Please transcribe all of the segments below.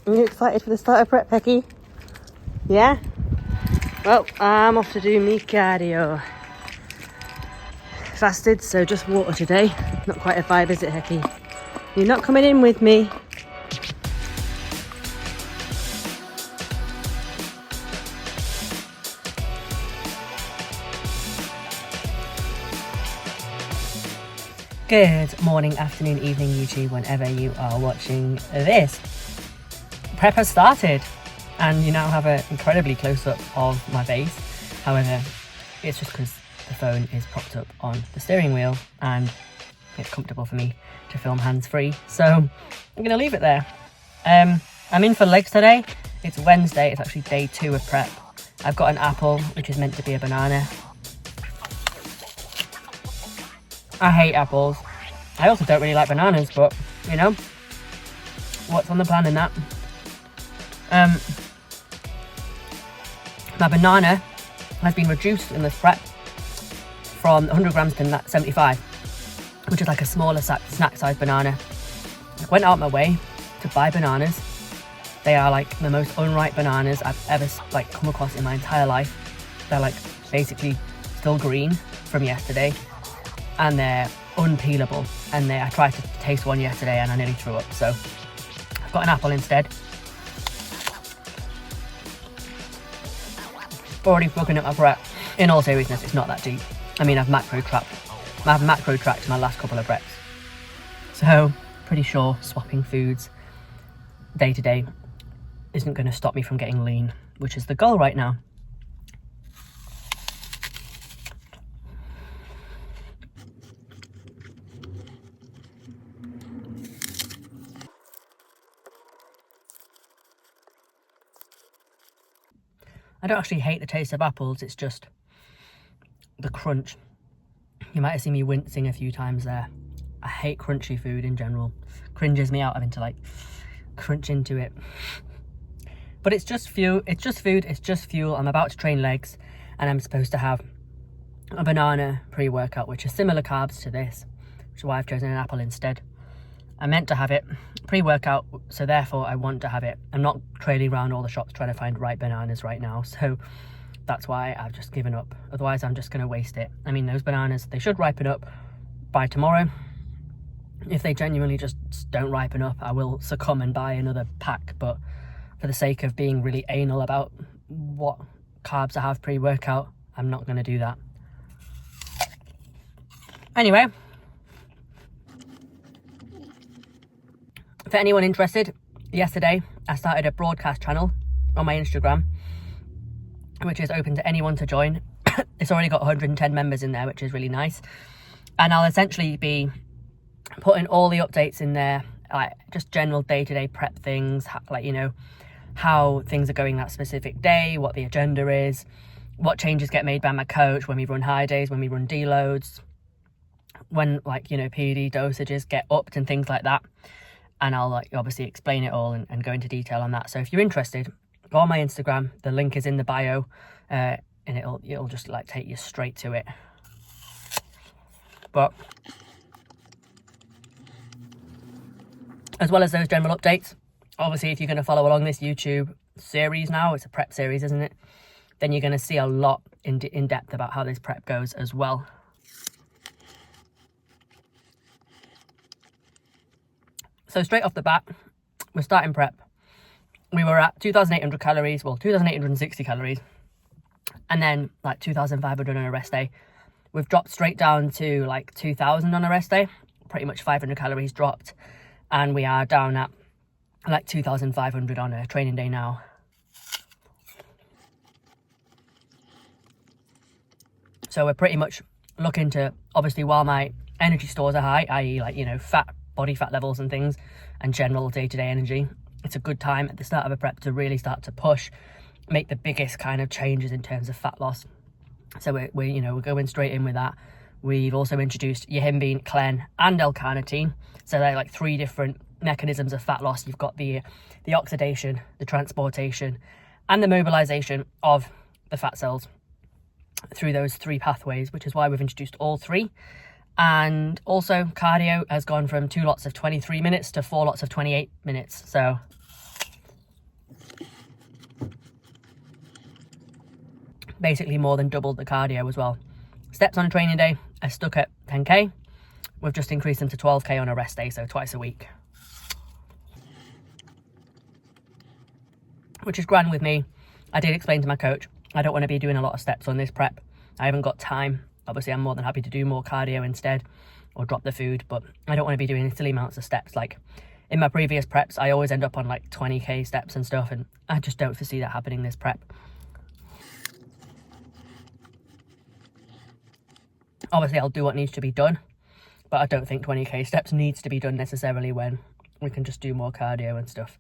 Are you excited for the start of prep, Becky? Yeah? Well, I'm off to do me cardio. Fasted, so just water today. Not quite a vibe, is it, Hecky? You're not coming in with me. Good morning, afternoon, evening, YouTube, whenever you are watching this. Prep has started, and you now have an incredibly close-up of my face. However, it's just because the phone is propped up on the steering wheel and it's comfortable for me to film hands-free. So I'm going to leave it there. I'm in for legs today. It's Wednesday. It's actually day 2 of prep. I've got an apple, which is meant to be a banana. I hate apples. I also don't really like bananas, but, you know, what's on the plan in that? My banana has been reduced in this prep from 100 grams to 75, which is like a smaller snack size banana. I went out my way to buy bananas. They are like the most unripe bananas I've ever come across in my entire life. They're like basically still green from yesterday, and they're unpeelable. And I tried to taste one yesterday and I nearly threw up. So I've got an apple instead. Already looking at my prep. In all seriousness, it's not that deep. I mean, I've macro tracked my last couple of preps. So pretty sure swapping foods day to day isn't going to stop me from getting lean, which is the goal right now. I don't actually hate the taste of apples, it's just the crunch. You might have seen me wincing a few times there. I hate crunchy food in general. Cringes me out having to like crunch into it. But it's just fuel, it's just food, it's just fuel. I'm about to train legs and I'm supposed to have a banana pre-workout, which is similar carbs to this, which is why I've chosen an apple instead. I meant to have it pre-workout, so therefore I want to have it. I'm not trailing around all the shops trying to find ripe bananas right now, so that's why I've just given up. Otherwise I'm just going to waste it. I mean, those bananas, they should ripen up by tomorrow. If they genuinely just don't ripen up, I will succumb and buy another pack, but for the sake of being really anal about what carbs I have pre-workout, I'm not going to do that. Anyway, for anyone interested, yesterday I started a broadcast channel on my Instagram, which is open to anyone to join. It's already got 110 members in there, which is really nice. And I'll essentially be putting all the updates in there, like just general day-to-day prep things, like, you know, how things are going that specific day, what the agenda is, what changes get made by my coach when we run high days, when we run deloads, when, like, you know, PD dosages get upped and things like that. And I'll like obviously explain it all and go into detail on that. So if you're interested, go on my Instagram. The link is in the bio, and it'll just like take you straight to it. But as well as those general updates, obviously if you're going to follow along this YouTube series now, it's a prep series, isn't it? Then you're going to see a lot in depth about how this prep goes as well. So straight off the bat, we're starting prep. We were at 2,800 calories, well, 2,860 calories, and then like 2,500 on a rest day. We've dropped straight down to like 2,000 on a rest day, pretty much 500 calories dropped, and we are down at like 2,500 on a training day now. So we're pretty much looking to, obviously while my energy stores are high, i.e. like, you know, body fat levels and things, and general day-to-day energy, it's a good time at the start of a prep to really start to push, make the biggest kind of changes in terms of fat loss. So we're going straight in with that. We've also introduced yohimbine, clen, and L-carnitine. So they're like 3 different mechanisms of fat loss. You've got the oxidation, the transportation, and the mobilization of the fat cells through those 3 pathways, which is why we've introduced all 3. And also cardio has gone from 2 lots of 23 minutes to 4 lots of 28 minutes. So basically more than doubled the cardio as well. Steps on a training day are stuck at 10k. We've just increased them to 12k on a rest day, so twice a week, which is grand with me. I did explain to my coach, I don't want to be doing a lot of steps on this prep. I haven't got time. Obviously, I'm more than happy to do more cardio instead or drop the food, but I don't want to be doing silly amounts of steps. Like in my previous preps, I always end up on like 20k steps and stuff, and I just don't foresee that happening this prep. Obviously, I'll do what needs to be done, but I don't think 20k steps needs to be done necessarily when we can just do more cardio and stuff.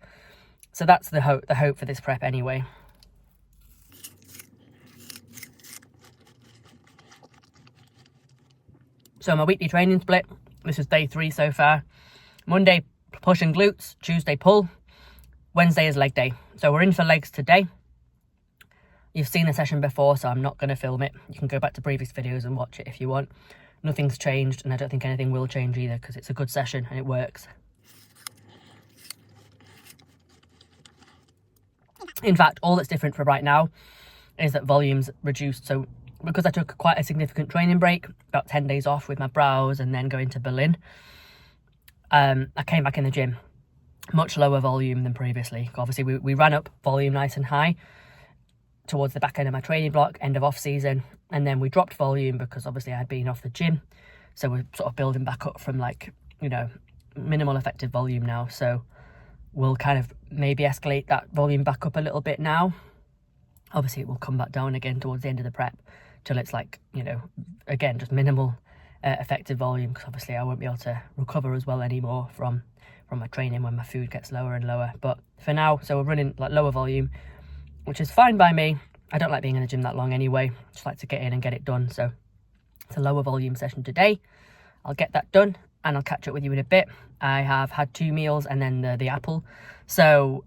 So that's the hope for this prep anyway. So my weekly training split, this is day 3 so far. Monday, push and glutes. Tuesday, pull. Wednesday is leg day. So we're in for legs today. You've seen the session before, so I'm not going to film it. You can go back to previous videos and watch it if you want. Nothing's changed, and I don't think anything will change either, because it's a good session and it works. In fact, all that's different for right now is that volume's reduced. So because I took quite a significant training break, about 10 days off with my brows and then going to Berlin, I came back in the gym, much lower volume than previously. Obviously, we ran up volume nice and high towards the back end of my training block, end of off season, and then we dropped volume because obviously I had been off the gym. So we're sort of building back up from like, you know, minimal effective volume now. So we'll kind of maybe escalate that volume back up a little bit now. Obviously, it will come back down again towards the end of the prep till it's like, you know, again, just minimal effective volume, because obviously I won't be able to recover as well anymore from my training when my food gets lower and lower. But for now, so we're running like lower volume, which is fine by me. I don't like being in the gym that long anyway. Just like to get in and get it done. So it's a lower volume session today. I'll get that done and I'll catch up with you in a bit. I have had 2 meals and then the apple. So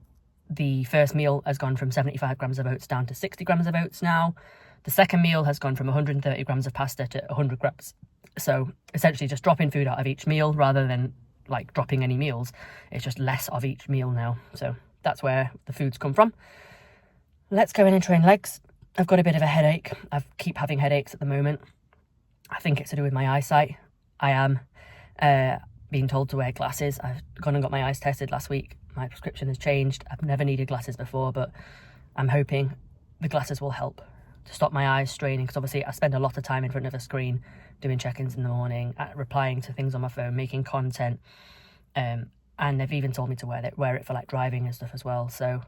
the first meal has gone from 75 grams of oats down to 60 grams of oats now. The second meal has gone from 130 grams of pasta to 100 grams. So essentially just dropping food out of each meal rather than like dropping any meals. It's just less of each meal now. So that's where the food's come from. Let's go in and train legs. I've got a bit of a headache. I keep having headaches at the moment. I think it's to do with my eyesight. I am being told to wear glasses. I've gone and got my eyes tested last week. My prescription has changed. I've never needed glasses before, but I'm hoping the glasses will help to stop my eyes straining, because obviously I spend a lot of time in front of a screen doing check-ins in the morning, replying to things on my phone, making content, and they've even told me to wear it for like driving and stuff as well. So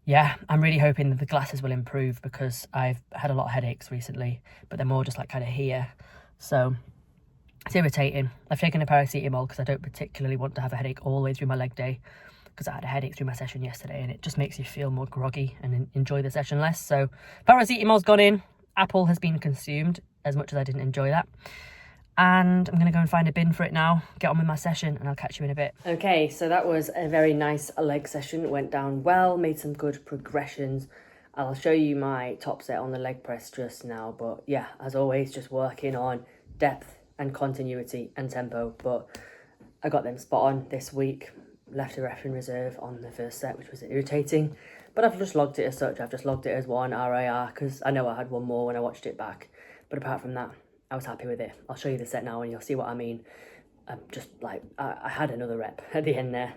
yeah, I'm really hoping that the glasses will improve, because I've had a lot of headaches recently, but they're more just like kind of here. So it's irritating. I've taken a paracetamol because I don't particularly want to have a headache all the way through my leg day, because I had a headache through my session yesterday and it just makes you feel more groggy and enjoy the session less. So paracetamol's gone in, apple has been consumed, as much as I didn't enjoy that. And I'm going to go and find a bin for it now, get on with my session, and I'll catch you in a bit. Okay, so that was a very nice leg session. It went down well, made some good progressions. I'll show you my top set on the leg press just now. But yeah, as always, just working on depth and continuity and tempo. But I got them spot on this week. Left a rep in reserve on the first set, which was irritating. But I've just logged it as such. I've just logged it as 1 RIR, because I know I had one more when I watched it back. But apart from that, I was happy with it. I'll show you the set now and you'll see what I mean. Just like, I had another rep at the end there.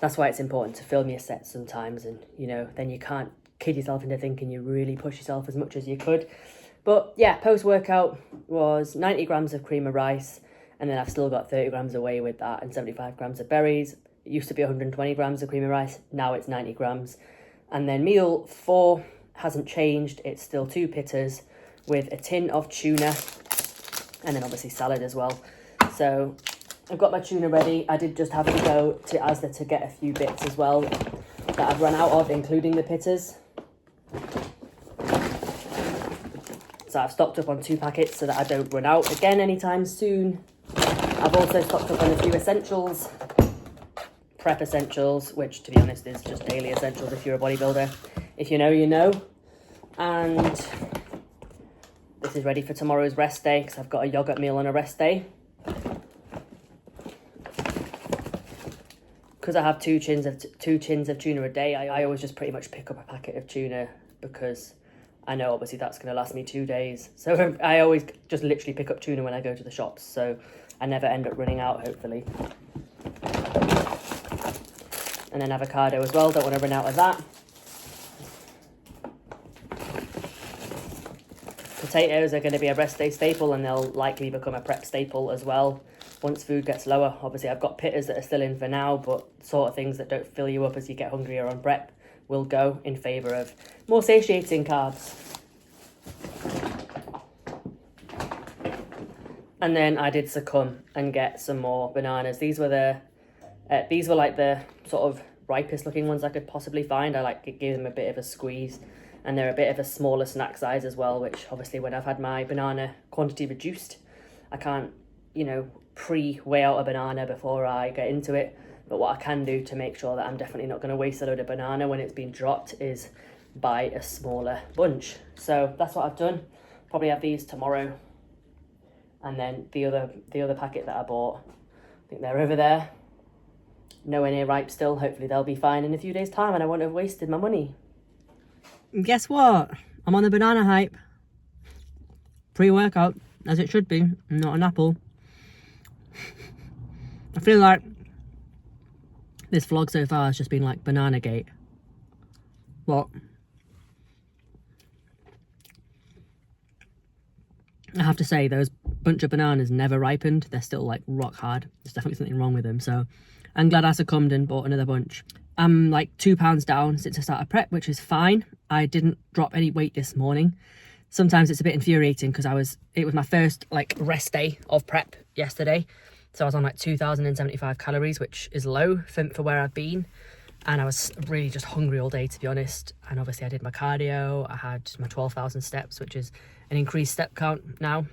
That's why it's important to film your sets sometimes, and you know, then you can't kid yourself into thinking you really push yourself as much as you could. But yeah, post-workout was 90 grams of cream of rice, and then I've still got 30 grams away with that, and 75 grams of berries. It used to be 120 grams of cream of rice, now it's 90 grams. And then meal 4 hasn't changed, it's still 2 pitters with a tin of tuna, and then obviously salad as well. So I've got my tuna ready. I did just have to go to Asda to get a few bits as well that I've run out of, including the pitters. So I've stocked up on 2 packets so that I don't run out again anytime soon. I've also stocked up on a few essentials, prep essentials, which to be honest is just daily essentials if you're a bodybuilder. If you know, you know. And this is ready for tomorrow's rest day because I've got a yogurt meal on a rest day. Because I have two tins of tuna a day, I always just pretty much pick up a packet of tuna because I know obviously that's going to last me 2 days. So I always just literally pick up tuna when I go to the shops. So I never end up running out, hopefully. And then avocado as well, don't want to run out of that. Potatoes are going to be a rest day staple, and they'll likely become a prep staple as well once food gets lower. Obviously I've got pitters that are still in for now, but sort of things that don't fill you up as you get hungrier on prep will go in favour of more satiating carbs. And then I did succumb and get some more bananas. These were like the sort of ripest looking ones I could possibly find. I like it, gave them a bit of a squeeze, and they're a bit of a smaller snack size as well, which obviously when I've had my banana quantity reduced, I can't, you know, pre-weigh out a banana before I get into it. But what I can do to make sure that I'm definitely not going to waste a load of banana when it's been dropped is buy a smaller bunch. So that's what I've done. Probably have these tomorrow. And then the other packet that I bought, I think they're over there. Nowhere near ripe still. Hopefully they'll be fine in a few days' time and I won't have wasted my money. And guess what? I'm on the banana hype. Pre-workout, as it should be, not an apple. I feel like this vlog so far has just been like banana gate. What? I have to say, those bunch of bananas never ripened. They're still like rock hard. There's definitely something wrong with them. So I'm glad I succumbed and bought another bunch. I'm like 2 pounds down since I started prep, which is fine. I didn't drop any weight this morning. Sometimes it's a bit infuriating because it was my first like rest day of prep yesterday. So I was on like 2,075 calories, which is low for where I've been. And I was really just hungry all day, to be honest. And obviously I did my cardio. I had my 12,000 steps, which is an increased step count now.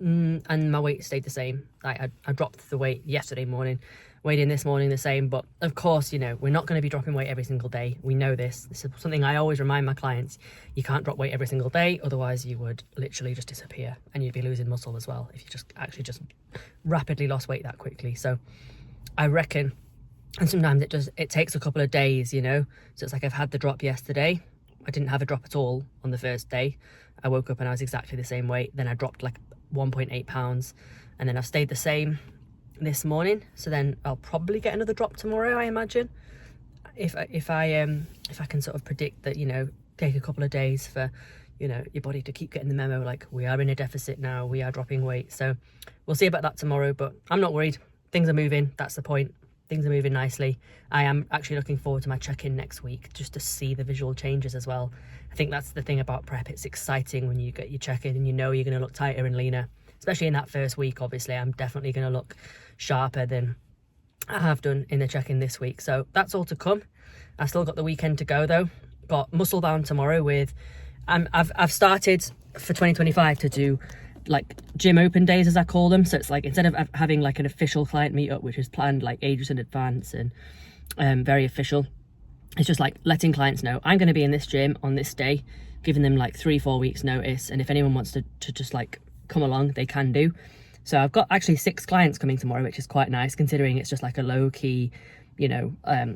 And my weight stayed the same. Like I dropped the weight yesterday morning, weighed in this morning the same. But of course, you know, we're not going to be dropping weight every single day. We know this. This is something I always remind my clients. You can't drop weight every single day. Otherwise you would literally just disappear and you'd be losing muscle as well if you just rapidly lost weight that quickly. So I reckon, and sometimes it takes a couple of days, you know. So it's like I've had the drop yesterday. I didn't have a drop at all on the first day. I woke up and I was exactly the same weight. Then I dropped like 1.8 pounds and then I've stayed the same this morning. So then I'll probably get another drop tomorrow, I imagine. If I can sort of predict that, you know, take a couple of days for, you know, your body to keep getting the memo, like we are in a deficit now, we are dropping weight. So we'll see about that tomorrow, but I'm not worried. Things are moving. That's the point. Things are moving nicely. I am actually looking forward to my check-in next week just to see the visual changes as well. I think that's the thing about prep. It's exciting when you get your check-in and you know you're going to look tighter and leaner, especially in that first week. Obviously, I'm definitely going to look sharper than I have done in the check-in this week. So that's all to come. I've still got the weekend to go though. Got muscle bound tomorrow with... I've started for 2025 to do like gym open days, as I call them. So it's like instead of having like an official client meetup, which is planned like ages in advance and very official, it's just like letting clients know I'm going to be in this gym on this day, giving them like 3-4 weeks notice, and if anyone wants to just like come along, they can do. So I've got actually 6 clients coming tomorrow, which is quite nice considering it's just like a low-key, you know,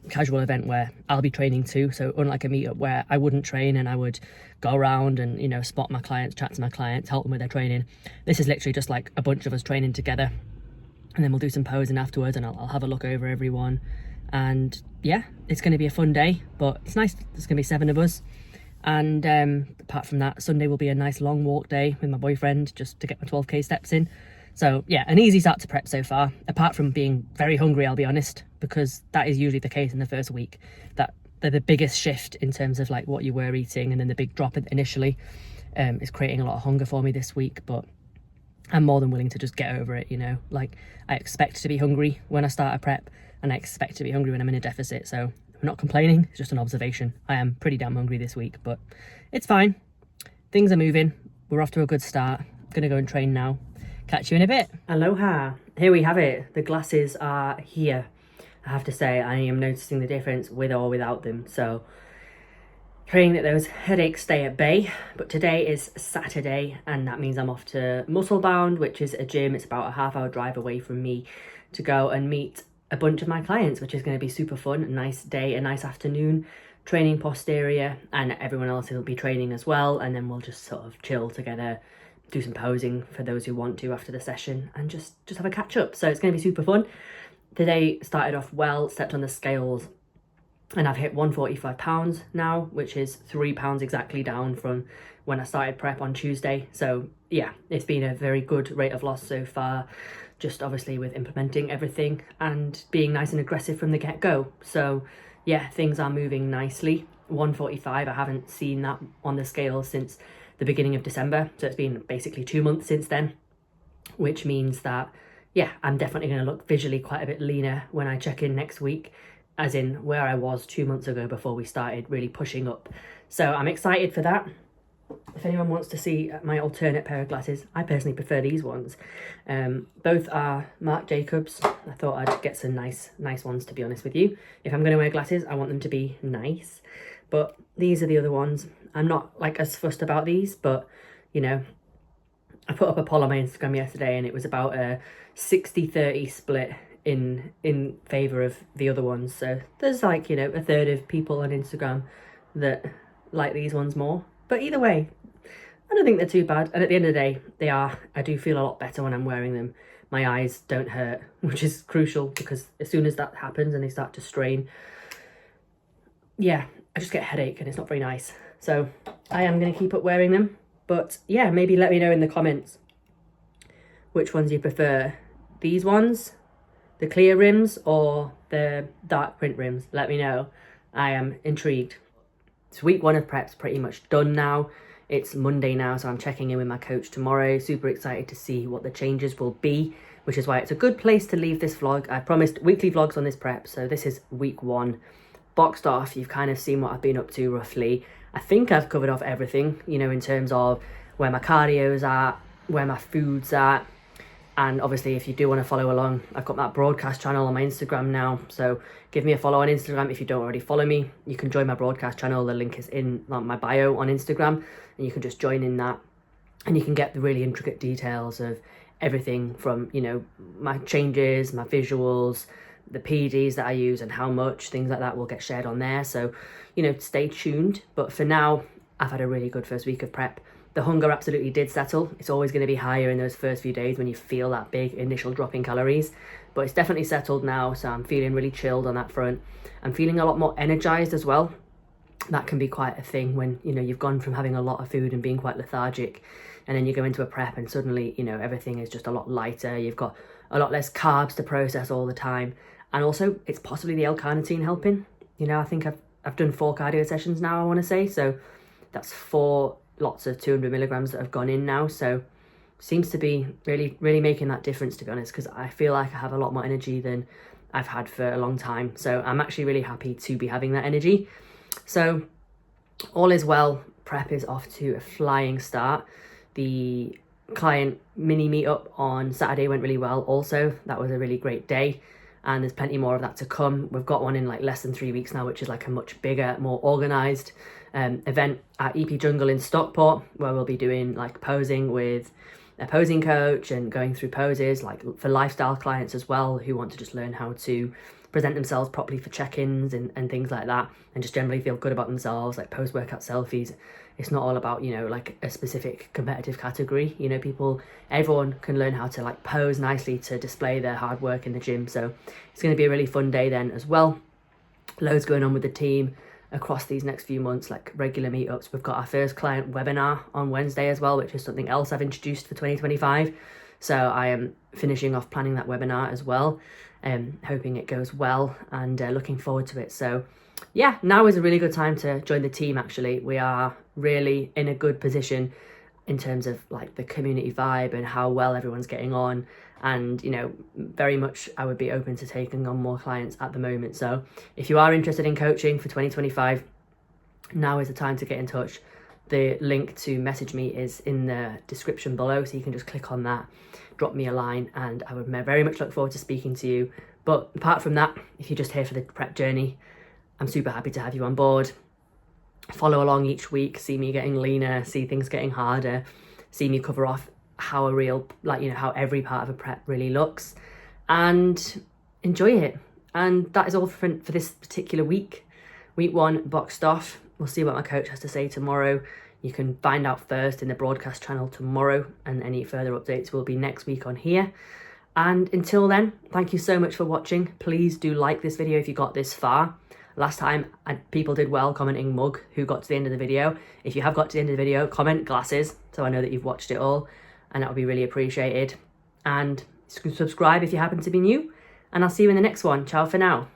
casual event where I'll be training too. So unlike a meetup where I wouldn't train and I would go around and, you know, spot my clients, chat to my clients, help them with their training, this is literally just like a bunch of us training together, and then we'll do some posing afterwards and I'll have a look over everyone. And yeah, it's going to be a fun day, but it's nice. There's going to be 7 of us. And apart from that, Sunday will be a nice long walk day with my boyfriend just to get my 12k steps in. So yeah, an easy start to prep so far, apart from being very hungry, I'll be honest, because that is usually the case in the first week. That they're the biggest shift in terms of like what you were eating, and then the big drop initially is creating a lot of hunger for me this week. But I'm more than willing to just get over it, you know. Like, I expect to be hungry when I start a prep, and I expect to be hungry when I'm in a deficit, so I'm not complaining, it's just an observation. I am pretty damn hungry this week, but it's fine. Things are moving, we're off to a good start. I'm gonna go and train now. Catch you in a bit. Aloha, here we have it. The glasses are here. I have to say, I am noticing the difference with or without them, so praying that those headaches stay at bay. But today is Saturday, and that means I'm off to Musclebound, which is a gym. It's about a half-hour drive away from me, to go and meet a bunch of my clients, which is going to be super fun. A nice day, a nice afternoon, training posterior, and everyone else will be training as well. And then we'll just sort of chill together, do some posing for those who want to after the session, and just have a catch up. So it's going to be super fun. Today started off well, stepped on the scales, and I've hit 145 pounds now, which is 3 pounds exactly down from when I started prep on Tuesday. So yeah, it's been a very good rate of loss so far, just obviously with implementing everything and being nice and aggressive from the get-go. So yeah, things are moving nicely. 145, I haven't seen that on the scale since the beginning of December. So it's been basically 2 months since then, which means that, yeah, I'm definitely going to look visually quite a bit leaner when I check in next week, as in where I was 2 months ago before we started really pushing up. So I'm excited for that. If anyone wants to see my alternate pair of glasses, I personally prefer these ones. Both are Marc Jacobs. I thought I'd get some nice ones, to be honest with you. If I'm going to wear glasses, I want them to be nice. But these are the other ones. I'm not like as fussed about these, but you know, I put up a poll on my Instagram yesterday, and it was about a 60-30 split in favour of the other ones. So there's like, you know, a third of people on Instagram that like these ones more. But either way, I don't think they're too bad. And at the end of the day, I do feel a lot better when I'm wearing them. My eyes don't hurt, which is crucial, because as soon as that happens and they start to strain, yeah, I just get a headache and it's not very nice. So I am going to keep up wearing them. But yeah, maybe let me know in the comments which ones you prefer. These ones, the clear rims, or the dark print rims. Let me know. I am intrigued. So week 1 of prep's pretty much done now. It's Monday now, so I'm checking in with my coach tomorrow. Super excited to see what the changes will be, which is why it's a good place to leave this vlog. I promised weekly vlogs on this prep, so this is week 1. Boxed off, you've kind of seen what I've been up to roughly. I think I've covered off everything, you know, in terms of where my cardio's at, where my food's at. And obviously, if you do want to follow along, I've got that broadcast channel on my Instagram now. So give me a follow on Instagram if you don't already follow me. You can join my broadcast channel. The link is in my bio on Instagram, and you can just join in that. And you can get the really intricate details of everything from, you know, my changes, my visuals, the PEDs that I use and how much, things like that will get shared on there. So, you know, stay tuned. But for now, I've had a really good first week of prep. The hunger absolutely did settle. It's always going to be higher in those first few days when you feel that big initial drop in calories, but it's definitely settled now, so I'm feeling really chilled on that front. I'm feeling a lot more energized as well. That can be quite a thing when, you know, you've gone from having a lot of food and being quite lethargic, and then you go into a prep and suddenly, you know, everything is just a lot lighter. You've got a lot less carbs to process all the time, and also it's possibly the L-carnitine helping. You know, I think I've done 4 cardio sessions now, I want to say, so that's 4 lots of 200 milligrams that have gone in now. So seems to be really making that difference, to be honest, because I feel like I have a lot more energy than I've had for a long time. So I'm actually really happy to be having that energy. So all is well. Prep is off to a flying start. The client mini meetup on Saturday went really well also. That was a really great day, and there's plenty more of that to come. We've got one in like less than 3 weeks now, which is like a much bigger, more organized event at EP Jungle in Stockport, where we'll be doing like posing with a posing coach and going through poses like for lifestyle clients as well, who want to just learn how to present themselves properly for check-ins and things like that, and just generally feel good about themselves, like post-workout selfies. It's not all about, you know, like a specific competitive category. You know, everyone can learn how to like pose nicely to display their hard work in the gym. So it's going to be a really fun day then as well. Loads going on with the team across these next few months, like regular meetups. We've got our first client webinar on Wednesday as well, which is something else I've introduced for 2025. So I am finishing off planning that webinar as well, hoping it goes well, and looking forward to it. So yeah, now is a really good time to join the team. Actually, we are really in a good position in terms of like the community vibe and how well everyone's getting on. And, you know, very much I would be open to taking on more clients at the moment. So if you are interested in coaching for 2025, now is the time to get in touch. The link to message me is in the description below, so you can just click on that, drop me a line, and I would very much look forward to speaking to you. But apart from that, if you're just here for the prep journey, I'm super happy to have you on board. Follow along each week, see me getting leaner, see things getting harder, see me cover off how how every part of a prep really looks, and enjoy it. And that is all for this particular week. Week 1 boxed off. We'll see what my coach has to say tomorrow. You can find out first in the broadcast channel tomorrow, and any further updates will be next week on here. And until then, thank you so much for watching. Please do like this video if you got this far. Last time, people did well commenting mug who got to the end of the video. If you have got to the end of the video, comment glasses so I know that you've watched it all, and that would be really appreciated. And subscribe if you happen to be new, and I'll see you in the next one. Ciao for now.